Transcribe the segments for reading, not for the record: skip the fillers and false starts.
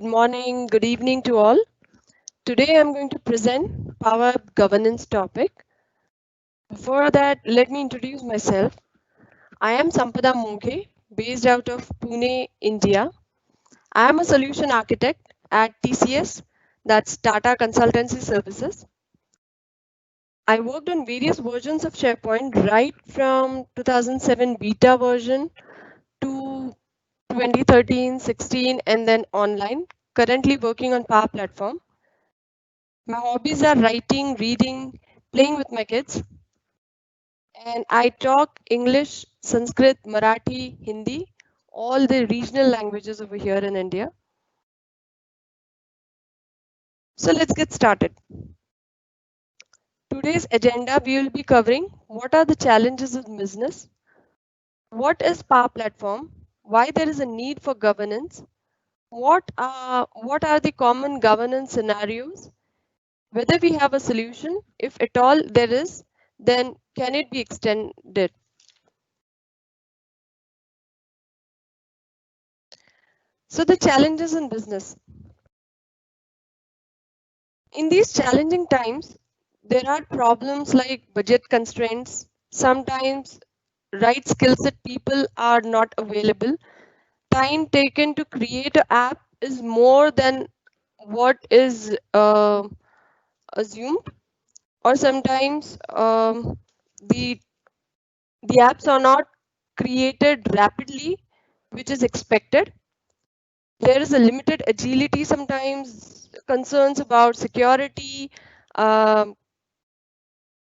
morning, good evening to all. Today I'm going to present Power Governance topic. Before that, let me introduce myself. I am Sampada Moghe, based out of Pune, India. I am a solution architect at TCS, that's Tata Consultancy Services. I worked on various versions of SharePoint right from 2007 beta version to 2013, 16, and then online. Currently working on Power Platform. My hobbies are writing, reading, playing with my kids, and I talk English, Sanskrit, Marathi, Hindi, all the regional languages over here in India. So let's get started. Today's agenda, we will be covering what are the challenges of business, what is Power Platform, why there is a need for governance, what are the common governance scenarios, whether we have a solution, if at all there is, then can it be extended? So the challenges in business. In these challenging times, there are problems like budget constraints. Sometimes right skill set people are not available. Time taken to create an app is more than what is assumed, or sometimes the the apps are not created rapidly, which is expected. There is a limited agility sometimes, concerns about security, um,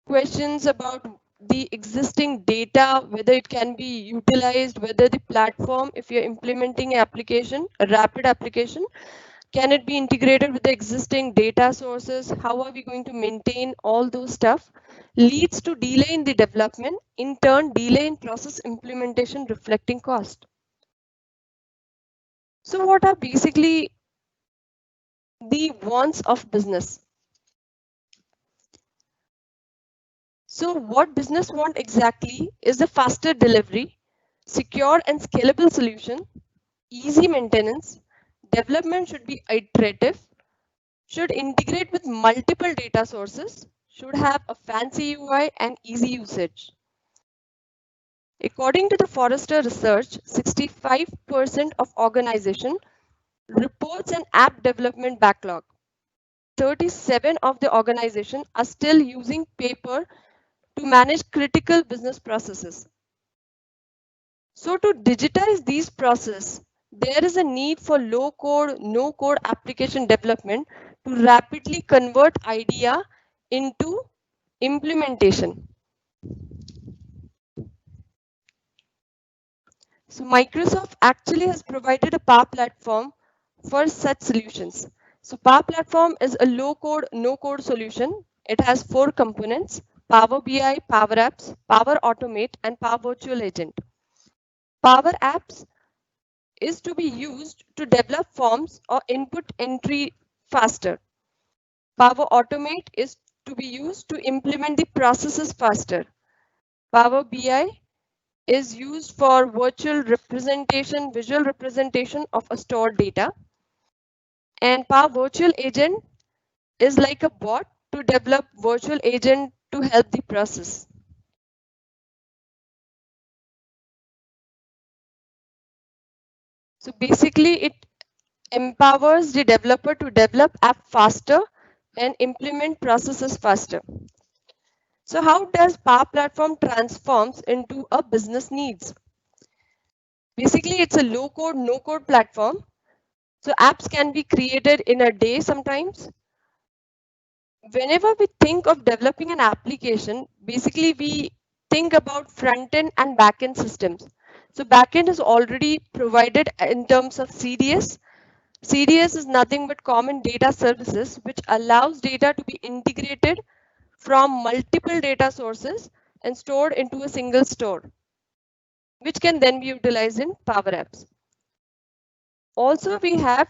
questions about the existing data, whether it can be utilized, whether the platform, if you're implementing an application, a rapid application, can it be integrated with the existing data sources? How are we going to maintain all those stuff? Leads to delay in the development, in turn, delay in process implementation reflecting cost. So what are basically the wants of business? So what business want exactly is a faster delivery, secure and scalable solution, easy maintenance, development should be iterative, should integrate with multiple data sources, should have a fancy UI and easy usage. According to the Forrester research, 65% of organization reports an app development backlog. 37 of the organization are still using paper to manage critical business processes. So to digitize these processes, there is a need for low code, no code application development to rapidly convert idea into implementation. So Microsoft actually has provided a Power Platform for such solutions. So Power Platform is a low code, no code solution. It has 4 components: Power BI, Power Apps, Power Automate, and Power Virtual Agent. Power Apps is to be used to develop forms or input entry faster. Power Automate is to be used to implement the processes faster. Power BI is used for visual representation of a stored data. And Power Virtual Agent is like a bot to develop virtual agent to help the process. So basically it empowers the developer to develop app faster and implement processes faster. So how does Power Platform transforms into a business needs? Basically, it's a low code, no code platform. So apps can be created in a day sometimes. Whenever we think of developing an application, basically we think about front end and back end systems. So back end is already provided in terms of CDS. CDS is nothing but common data services, which allows data to be integrated from multiple data sources and stored into a single store, which can then be utilized in Power Apps. Also, we have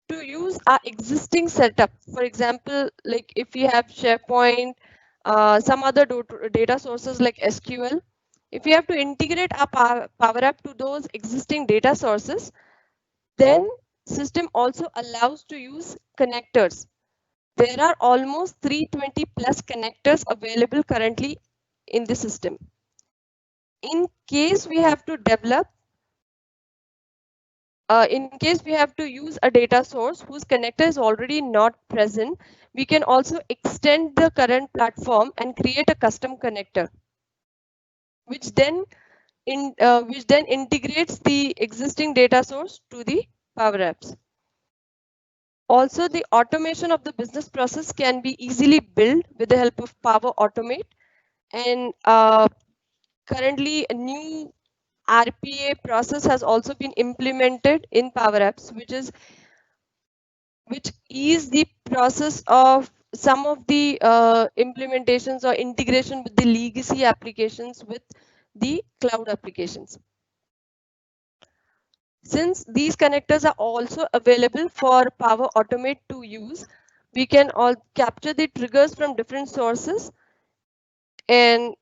to use our existing setup. For example, like if we have SharePoint, some other data sources like SQL, if we have to integrate our Power App to those existing data sources, then system also allows to use connectors. There are almost 320 plus connectors available currently in the system. In case we have to develop, in case we have to use a data source whose connector is already not present, we can also extend the current platform and create a custom connector, which then integrates the existing data source to the Power Apps. Also, the automation of the business process can be easily built with the help of Power Automate. And currently, a new RPA process has also been implemented in Power Apps, which is the process of some of the implementations or integration with the legacy applications with the cloud applications. Since these connectors are also available for Power Automate to use, we can all capture the triggers from different sources and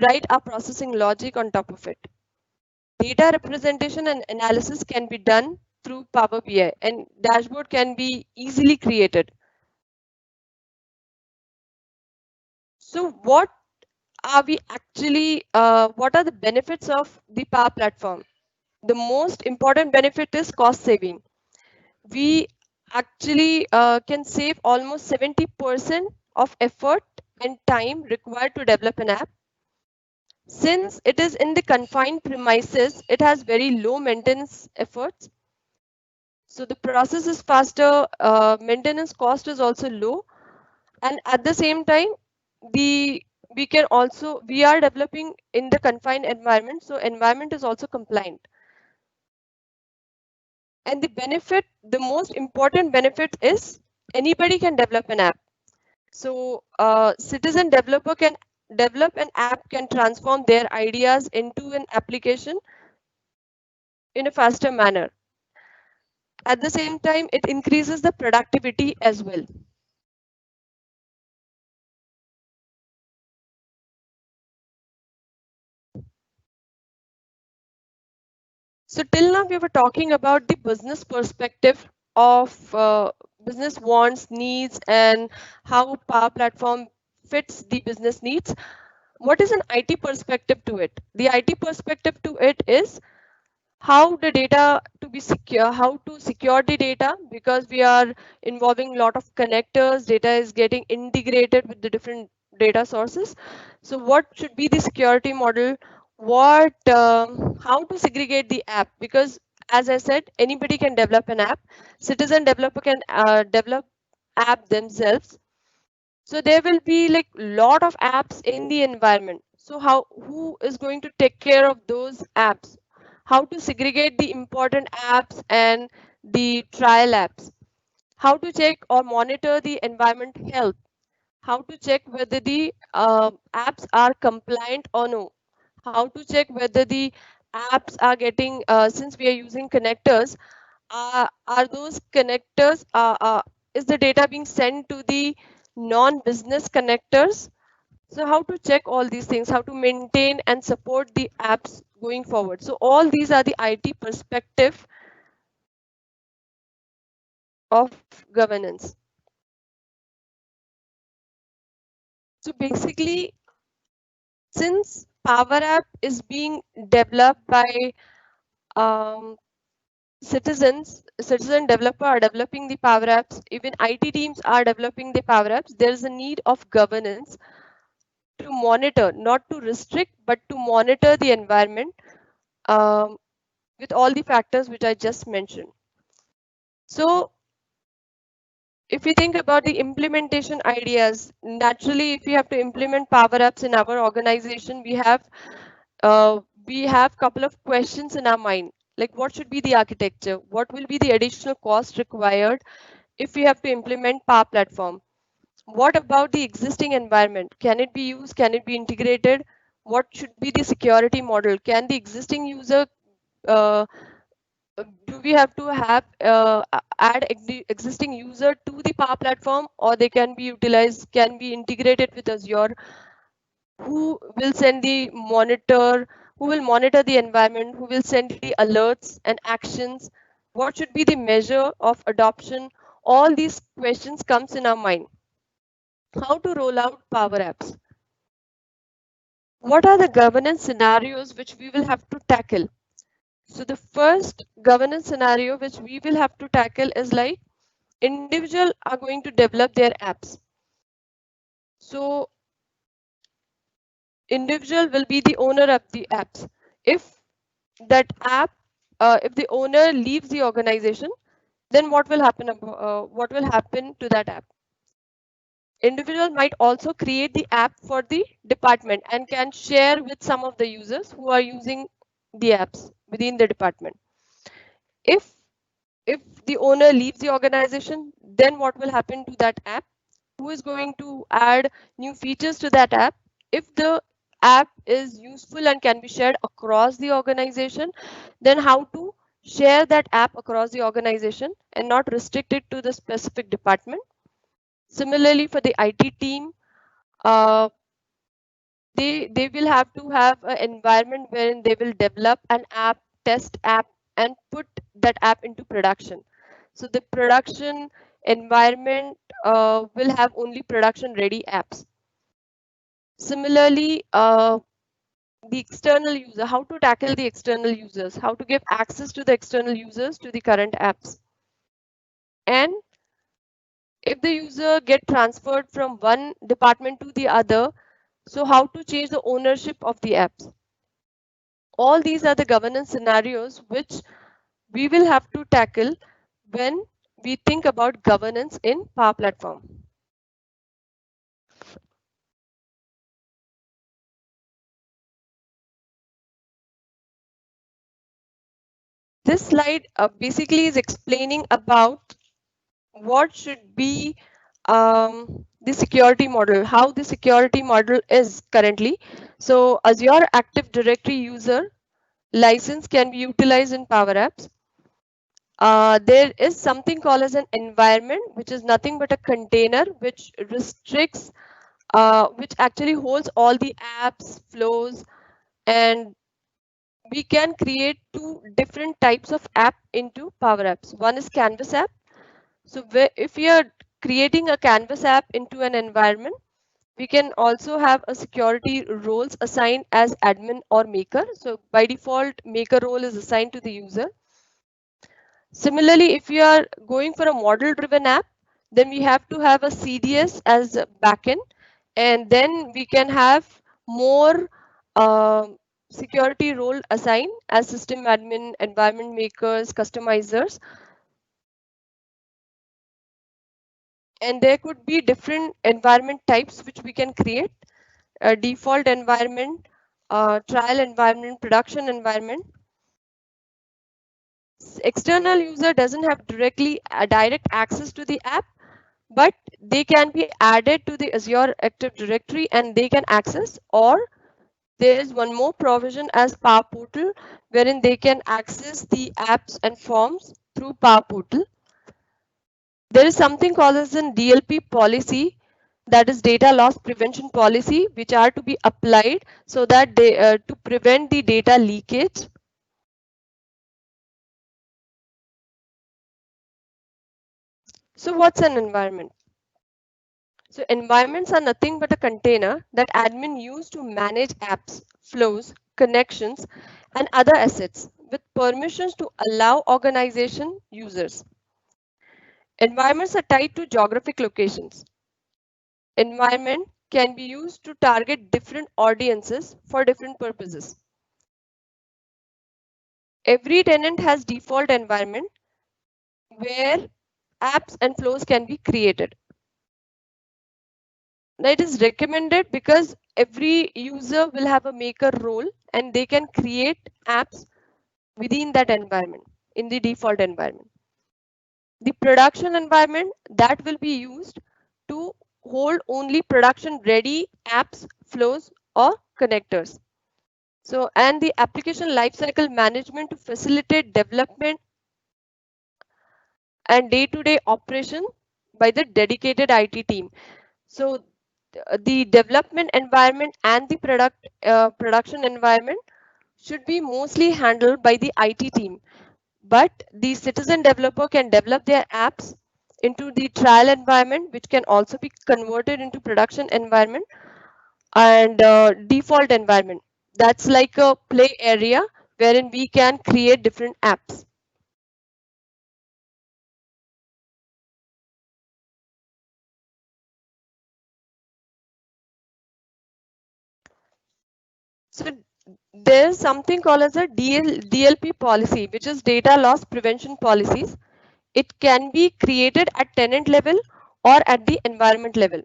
write our processing logic on top of it. Data representation and analysis can be done through Power BI, and dashboard can be easily created. So what are we actually, what are the benefits of the Power Platform? The most important benefit is cost saving. We actually can save almost 70% of effort and time required to develop an app. Since it is in the confined premises, it has very low maintenance efforts. So the process is faster, maintenance cost is also low. And at the same time, we are developing in the confined environment. So environment is also compliant. And the most important benefit is anybody can develop an app. So citizen developer can develop an app, can transform their ideas into an application in a faster manner. At the same time, it increases the productivity as well. So till now, we were talking about the business perspective of business wants, needs, and how Power Platform fits the business needs. What is an IT perspective to it? The IT perspective to it is how the data to be secure, how to secure the data, because we are involving a lot of connectors, data is getting integrated with the different data sources. So what should be the security model? How to segregate the app? Because as I said, anybody can develop an app. Citizen developer can develop app themselves. So there will be like lot of apps in the environment. So who is going to take care of those apps? How to segregate the important apps and the trial apps? How to check or monitor the environment health? How to check whether the apps are compliant or no? How to check whether the apps are getting, since we are using connectors, are those connectors, is the data being sent to the non-business connectors? So how to check all these things, how to maintain and support the apps going forward. So all these are the IT perspective of governance. So basically, since Power App is being developed by um, citizen developer are developing the Power Apps, even IT teams are developing the Power Apps, there is a need of governance to monitor, not to restrict, but to monitor the environment um, with all the factors which I just mentioned. So if we think about the implementation ideas, naturally, if we have to implement Power Apps in our organization, we have couple of questions in our mind, like what should be the architecture? What will be the additional cost required if we have to implement Power Platform? What about the existing environment? Can it be used? Can it be integrated? What should be the security model? Can the existing user, uh, do we have to have add existing user to the Power Platform, or they can be utilized, can be integrated with Azure? Who will send the monitor? Who will monitor the environment? Who will send the alerts and actions? What should be the measure of adoption? All these questions comes in our mind. How to roll out Power Apps? What are the governance scenarios which we will have to tackle? So the first governance scenario which we will have to tackle is like individual are going to develop their apps. So individual will be the owner of the apps. If that app, if the owner leaves the organization, then what will happen? What will happen to that app? Individual might also create the app for the department and can share with some of the users who are using the apps within the department. If if the owner leaves the organization, then what will happen to that app? Who is going to add new features to that app? If the app is useful and can be shared across the organization, then how to share that app across the organization and not restrict it to the specific department. Similarly, for the IT team, uh, they will have to have an environment wherein they will develop an app, test app, and put that app into production. So the production environment will have only production ready apps. Similarly, the external user, how to tackle the external users, how to give access to the external users to the current apps. And if the user get transferred from one department to the other, so how to change the ownership of the apps. All these are the governance scenarios which we will have to tackle when we think about governance in Power Platform. This slide basically is explaining about what should be the security model, how the security model is currently. So Azure Active Directory user license can be utilized in Power Apps. There is something called as an environment, which is nothing but a container which restricts, which actually holds all the apps, flows, and we can create two different types of app into Power Apps. One is Canvas app. So if we are creating a Canvas app into an environment, we can also have a security roles assigned as admin or maker. So by default, maker role is assigned to the user. Similarly, if you are going for a model driven app, then we have to have a CDS as a backend, and then we can have more security role assigned as system admin, environment makers, customizers. And there could be different environment types which we can create: a default environment, trial environment, production environment. External user doesn't have direct access to the app, but they can be added to the Azure Active Directory and they can access. Or there is one more provision as Power Portal, wherein they can access the apps and forms through Power Portal. There is something called as a DLP policy, that is data loss prevention policy, which are to be applied so that they to prevent the data leakage. So what's an environment? So environments are nothing but a container that admin use to manage apps, flows, connections, and other assets with permissions to allow organization users. Environments are tied to geographic locations. Environment can be used to target different audiences for different purposes. Every tenant has default environment where apps and flows can be created. Now it is recommended because every user will have a maker role and they can create apps within that environment, in the default environment. The production environment, that will be used to hold only production ready apps, flows, or connectors. So, and the application lifecycle management to facilitate development and day-to-day operation by the dedicated IT team. So the development environment and the production environment should be mostly handled by the IT team. but the citizen developer can develop their apps into the trial environment, which can also be converted into production environment and default environment. That's like a play area wherein we can create different apps. So there's something called as a DLP policy, which is data loss prevention policies. It can be created at tenant level or at the environment level.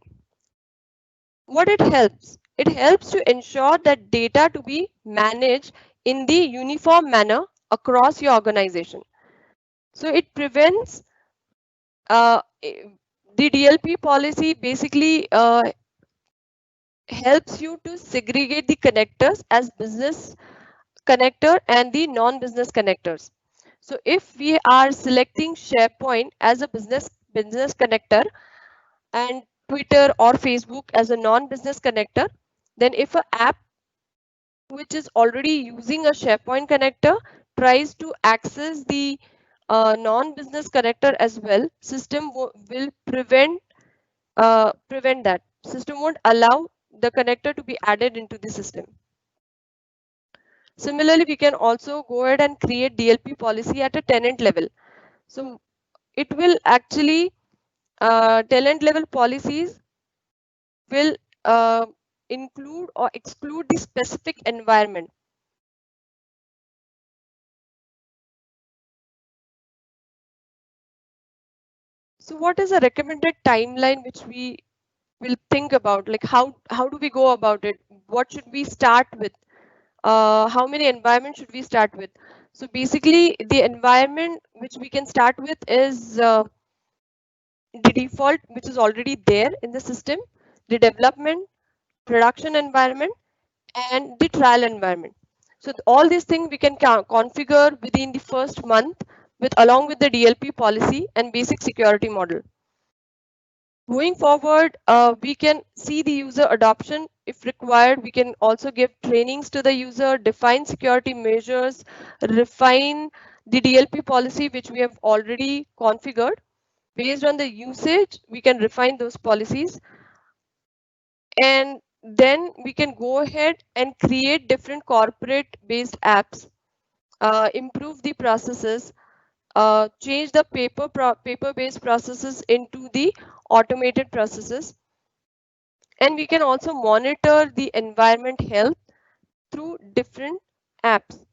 What it helps? It helps to ensure that data to be managed in the uniform manner across your organization. So it prevents the DLP policy basically helps you to segregate the connectors as business connector and the non-business connectors. So if we are selecting SharePoint as a business connector and Twitter or Facebook as a non-business connector, then if an app which is already using a SharePoint connector tries to access the non-business connector as well, system will prevent that. System won't allow the connector to be added into the system. Similarly, we can also go ahead and create DLP policy at a tenant level. So it will actually tenant level policies will include or exclude the specific environment. So what is a recommended timeline which we will think about? Like how do we go about it? What should we start with? How many environments should we start with? So basically, the environment which we can start with is the default, which is already there in the system, the development, production environment, and the trial environment. So all these things we can configure within the first month with along with the DLP policy and basic security model. Going forward, we can see the user adoption. If required, we can also give trainings to the user, define security measures, refine the DLP policy, which we have already configured. Based on the usage, we can refine those policies. And then we can go ahead and create different corporate based apps, improve the processes, change the paper based processes into the automated processes. And we can also monitor the environment health through different apps.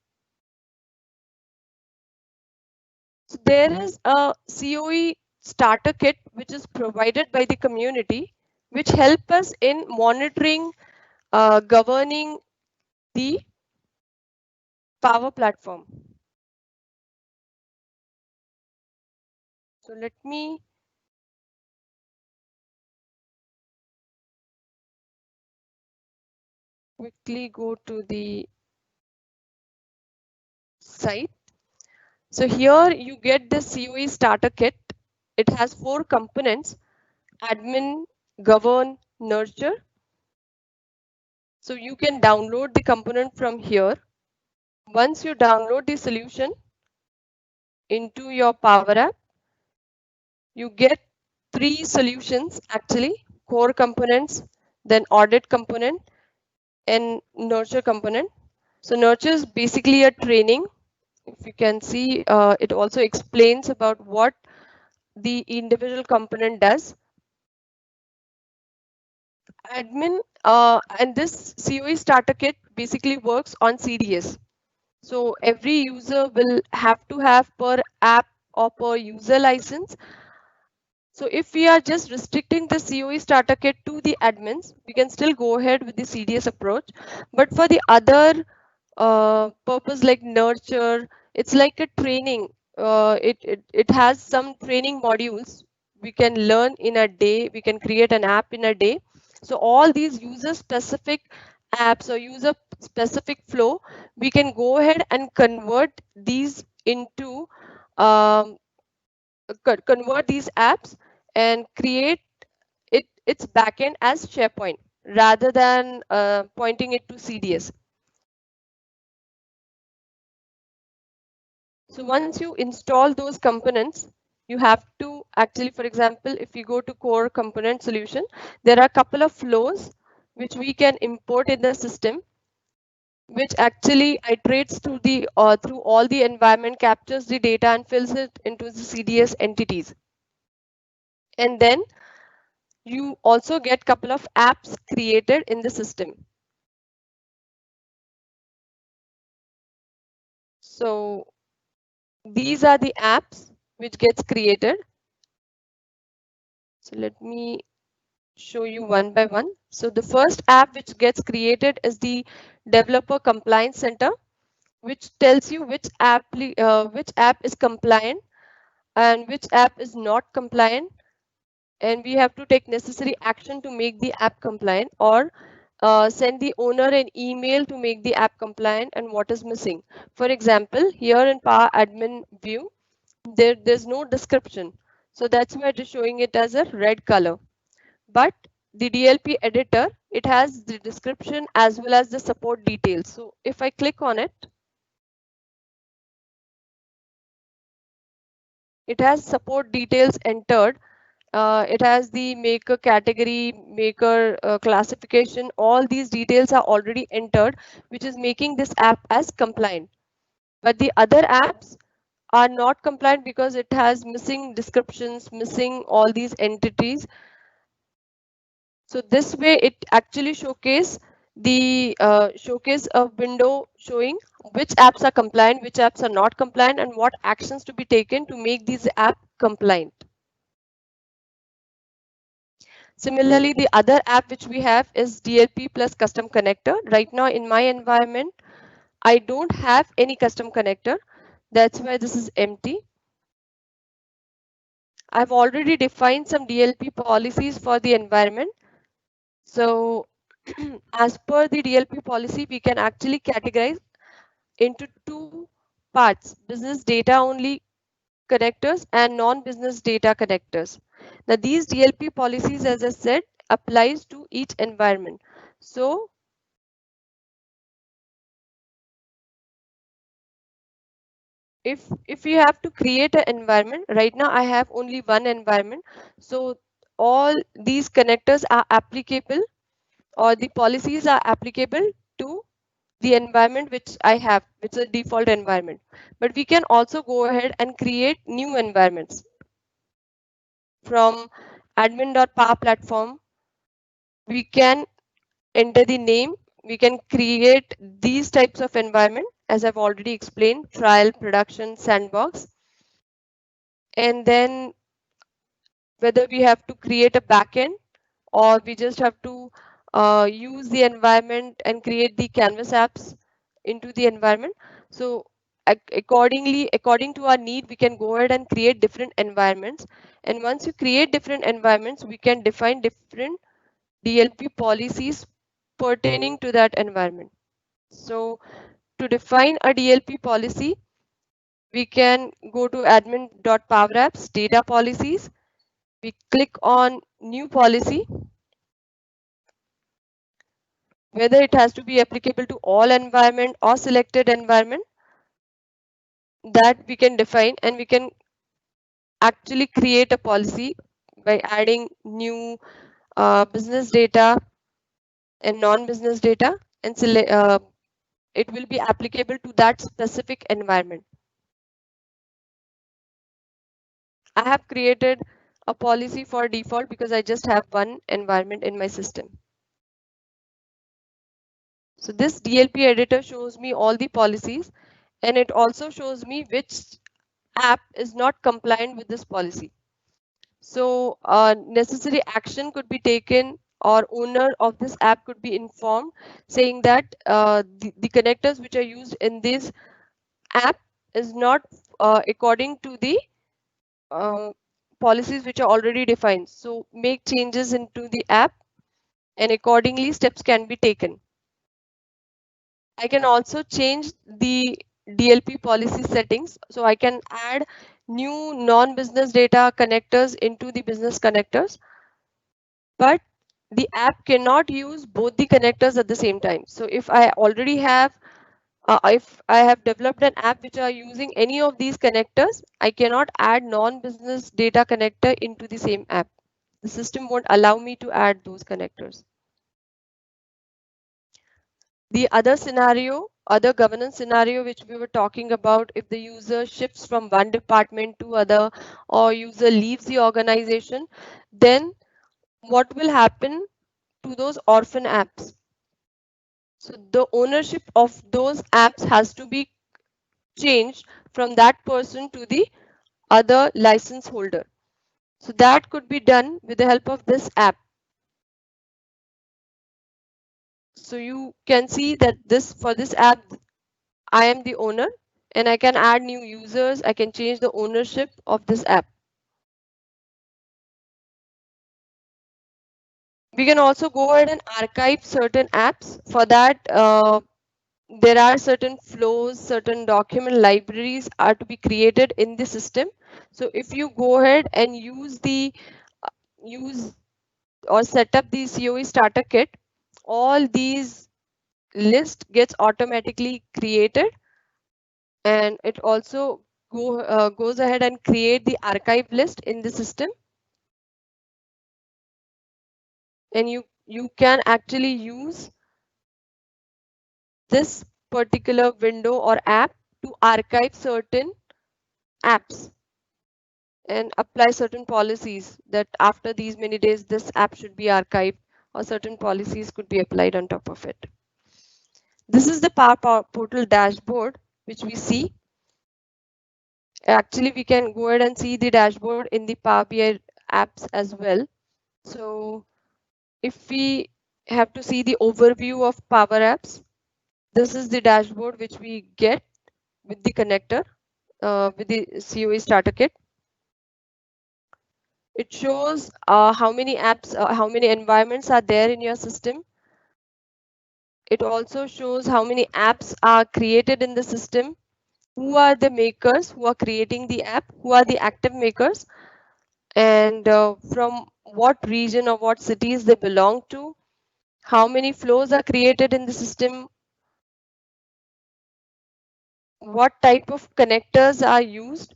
So there is a COE starter kit which is provided by the community, which help us in monitoring, governing the Power Platform. So let me quickly go to the site. So here you get the COE starter kit. It has 4 components: admin, govern, nurture. So you can download the component from here. Once you download the solution into your Power App, you get 3 solutions actually: core components, then audit component, and nurture component. So nurture is basically a training. If you can see, it also explains about what the individual component does. Admin and this COE starter kit basically works on CDS. So every user will have to have per app or per user license. So if we are just restricting the COE starter kit to the admins, we can still go ahead with the CDS approach. But for the other purpose like nurture, it's like a training. It has some training modules we can learn in a day. We can create an app in a day. So all these user specific apps or user specific flow, we can go ahead and convert these into convert these apps and create its backend as SharePoint rather than pointing it to CDS. So once you install those components, you have to actually, for example, if we go to core component solution, there are a couple of flows which we can import in the system, which actually iterates through all the environment, captures the data and fills it into the CDS entities. And then you also get couple of apps created in the system. So these are the apps which gets created. So let me show you one by one. So the first app which gets created is the Developer Compliance Center, which tells you which app is compliant and which app is not compliant, and we have to take necessary action to make the app compliant, or send the owner an email to make the app compliant and what is missing. For example, here in Power Admin view, there's no description. So that's why it is showing it as a red color. But the DLP editor, it has the description as well as the support details. So if I click on it, it has support details entered. It has the maker category, maker classification. All these details are already entered, which is making this app as compliant. But the other apps are not compliant because it has missing descriptions, missing all these entities. So this way it actually showcase a window showing which apps are compliant, which apps are not compliant, and what actions to be taken to make these app compliant. Similarly, the other app which we have is DLP plus custom connector. Right now in my environment, I don't have any custom connector. That's why this is empty. I've already defined some DLP policies for the environment. So as per the DLP policy, we can actually categorize into two parts: business data only connectors and non-business data connectors. Now these DLP policies, as I said, applies to each environment. So if you have to create an environment, right now I have only one environment. So all these connectors are applicable, or the policies are applicable to the environment which I have, which is a default environment. But we can also go ahead and create new environments from admin.power platform. We can enter the name. We can create these types of environment, as I've already explained: trial, production, sandbox. And then whether we have to create a backend or we just have to use the environment and create the canvas apps into the environment. So according to our need, we can go ahead and create different environments. And once you create different environments, we can define different DLP policies pertaining to that environment. So to define a DLP policy, we can go to admin.powerapps data policies. We click on new policy, whether it has to be applicable to all environment or selected environment, that we can define, and we can actually create a policy by adding new business data and non-business data, and it will be applicable to that specific environment. I have created a policy for default because I just have one environment in my system. So this DLP editor shows me all the policies, and it also shows me which app is not compliant with this policy. So necessary action could be taken, or owner of this app could be informed, saying that the connectors which are used in this app is not according to the policies which are already defined. So make changes into the app, and accordingly steps can be taken. I can also change the DLP policy settings. So I can add new non-business data connectors into the business connectors, but the app cannot use both the connectors at the same time. So if I already have If I have developed an app which are using any of these connectors, I cannot add non-business data connector into the same app. The system won't allow me to add those connectors. The other governance scenario which we were talking about, if the user shifts from one department to other or user leaves the organization, then what will happen to those orphan apps? So the ownership of those apps has to be changed from that person to the other license holder. So that could be done with the help of this app. So you can see that for this app, I am the owner and I can add new users. I can change the ownership of this app. We can also go ahead and archive certain apps. For that, there are certain flows, certain document libraries are to be created in the system. So if you go ahead and use or set up the COE starter kit, all these list gets automatically created, and it also goes ahead and create the archive list in the system, and you can actually use this particular window or app to archive certain apps and apply certain policies that after these many days this app should be archived, or certain policies could be applied on top of it. This is the Power Portal dashboard which we see. Actually, we can go ahead and see the dashboard in the Power BI apps as well. So if we have to see the overview of Power Apps, this is the dashboard which we get with the connector, with the COE starter kit. It shows how many apps, how many environments are there in your system. It also shows how many apps are created in the system, who are the makers who are creating the app, who are the active makers, and from what region or what cities they belong to, how many flows are created in the system, what type of connectors are used,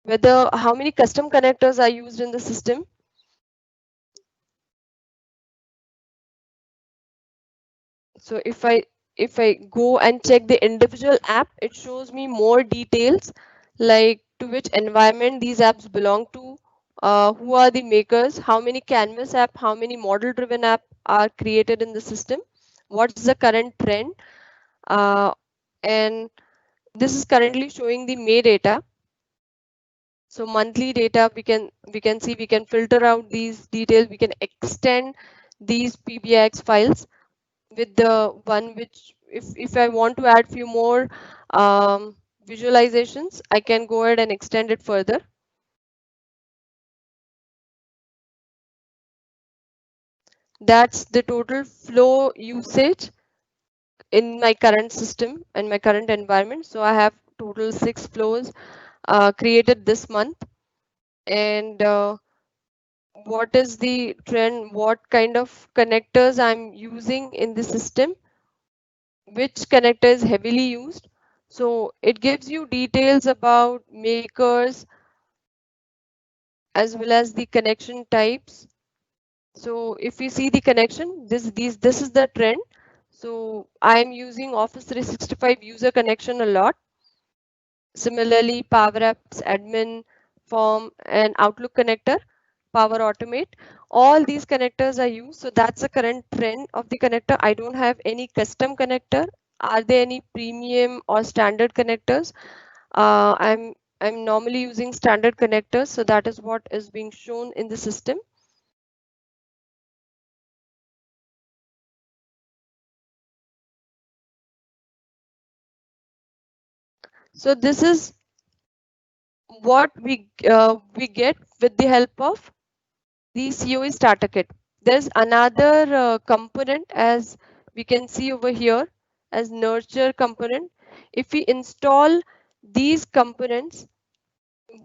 whether how many custom connectors are used in the system. So if I go and check the individual app, it shows me more details, like to which environment these apps belong to, who are the makers, how many canvas app, how many model driven app are created in the system, what's the current trend, uh, and this is currently showing the May data. So monthly data, we can see, we can filter out these details, we can extend these PBX files with the one which, if I want to add few more visualizations, I can go ahead and extend it further. That's the total flow usage in my current system and my current environment. So I have total 6 flows created this month, and what is the trend, what kind of connectors I'm using in the system, which connector is heavily used. So it gives you details about makers as well as the connection types. So if you see the connection, this is the trend. So I am using Office 365 user connection a lot. Similarly, Power Apps, Admin, Form, and Outlook connector, Power Automate. All these connectors are used. So that's the current trend of the connector. I don't have any custom connector. Are there any premium or standard connectors? I'm normally using standard connectors. So that is what is being shown in the system. So this is what we get with the help of the COE starter kit. There's another component, as we can see over here, as nurture component. If we install these components,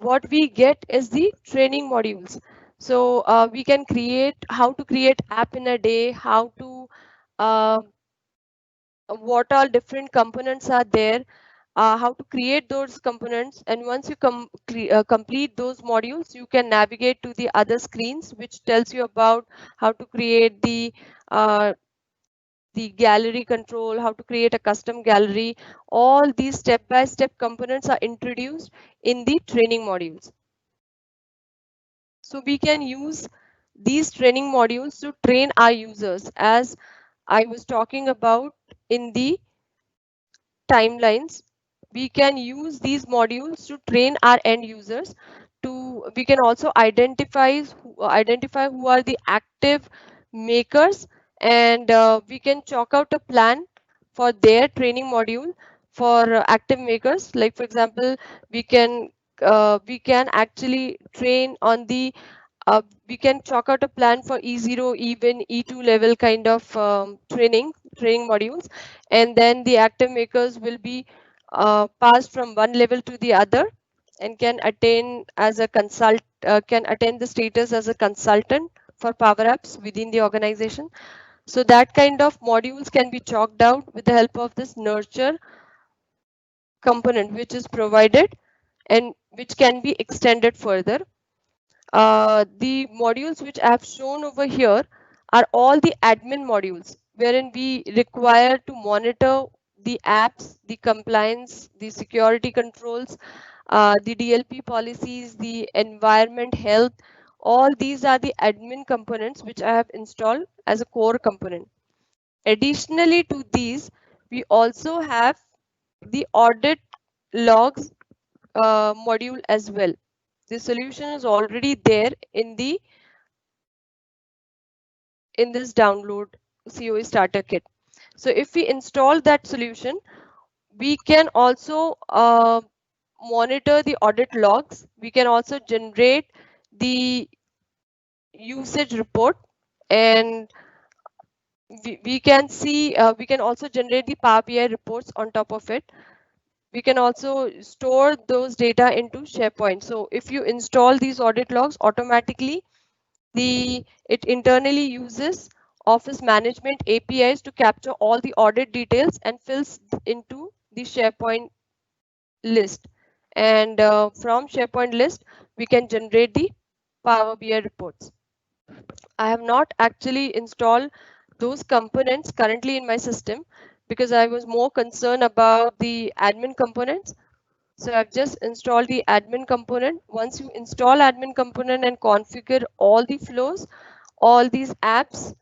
what we get is the training modules. So we can create how to create app in a day, how to uh, what all different components are there, how to create those components, and once you complete those modules, you can navigate to the other screens, which tells you about how to create uh, the gallery control, how to create a custom gallery. All these step-by-step components are introduced in the training modules. So we can use these training modules to train our users, as I was talking about in the timelines. We can use these modules to train our end users. We can also identify who are the active makers, and we can chalk out a plan for their training module for active makers. Like for example, we can actually train on the we can chalk out a plan for E0, even E2 level kind of training modules, and then the active makers will be passed from one level to the other and can attain the status as a consultant for Power Apps within the organization. So that kind of modules can be chalked out with the help of this nurture component, which is provided and which can be extended further. The modules which I have shown over here are all the admin modules, wherein we require to monitor the apps, the compliance, the security controls, the DLP policies, the environment health. All these are the admin components which I have installed as a core component. Additionally to these, we also have the audit logs module as well. The solution is already there in this download COE starter kit. So if we install that solution, we can also monitor the audit logs. We can also generate the usage report, and we can see we can also generate the Power BI reports on top of it. We can also store those data into SharePoint. So if you install these audit logs, automatically it internally uses Office Management APIs to capture all the audit details and fills into the SharePoint list. And from SharePoint list, we can generate the Power BI reports. I have not actually installed those components currently in my system because I was more concerned about the admin components. So I've just installed the admin component. Once you install admin component and configure all the flows, all these apps,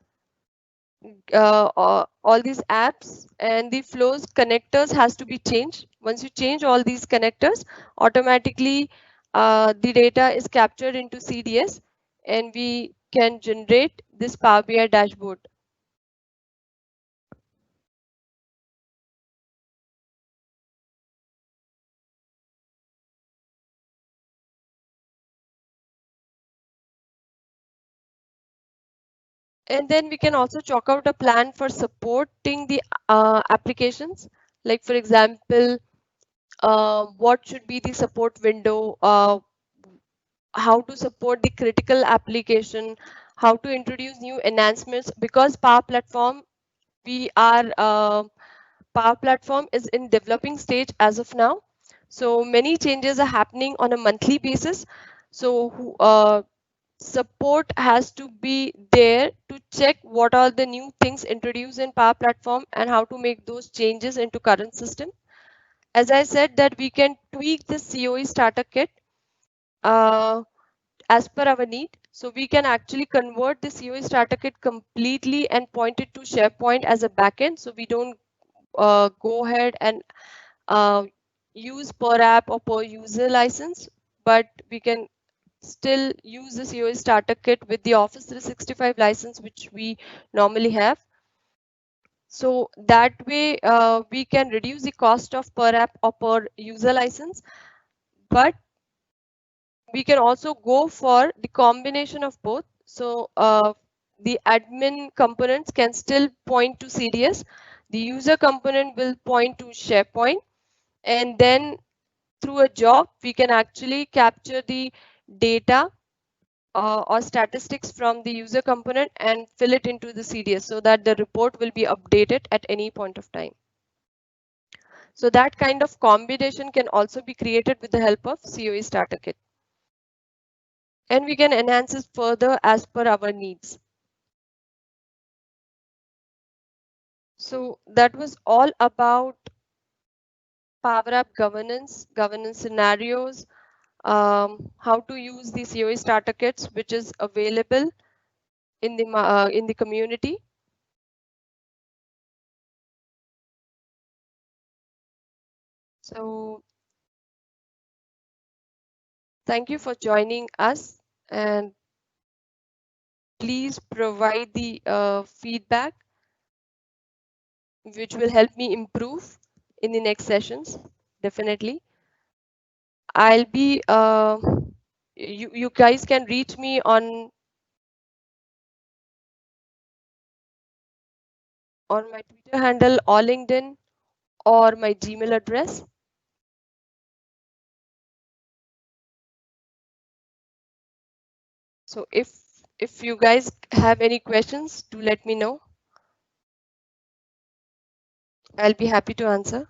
all these apps and the flows connectors has to be changed. Once you change all these connectors, automatically the data is captured into CDS, and we can generate this Power BI dashboard. And then we can also chalk out a plan for supporting the applications. Like for example, what should be the support window, how to support the critical application, how to introduce new enhancements, because we are Power Platform is in developing stage as of now. So many changes are happening on a monthly basis. So support has to be there to check what are the new things introduced in Power Platform and how to make those changes into current system. As I said that we can tweak the COE starter kit as per our need. So we can actually convert the COE starter kit completely and point it to SharePoint as a backend. So we don't go ahead and uh, use per app or per user license, but we can still use the COE starter kit with the Office 365 license, which we normally have. So that way we can reduce the cost of per app or per user license, but we can also go for the combination of both. So the admin components can still point to CDS. The user component will point to SharePoint, and then through a job, we can actually capture the data or statistics from the user component and fill it into the CDS so that the report will be updated at any point of time. So that kind of combination can also be created with the help of COE Starter Kit. And we can enhance it further as per our needs. So that was all about Power App governance scenarios, how to use the COE Starter Kits, which is available in the community. So thank you for joining us, and please provide the feedback which will help me improve in the next sessions. Definitely. I'll be, you guys can reach me on my Twitter handle or LinkedIn or my Gmail address. So if you guys have any questions, do let me know. I'll be happy to answer.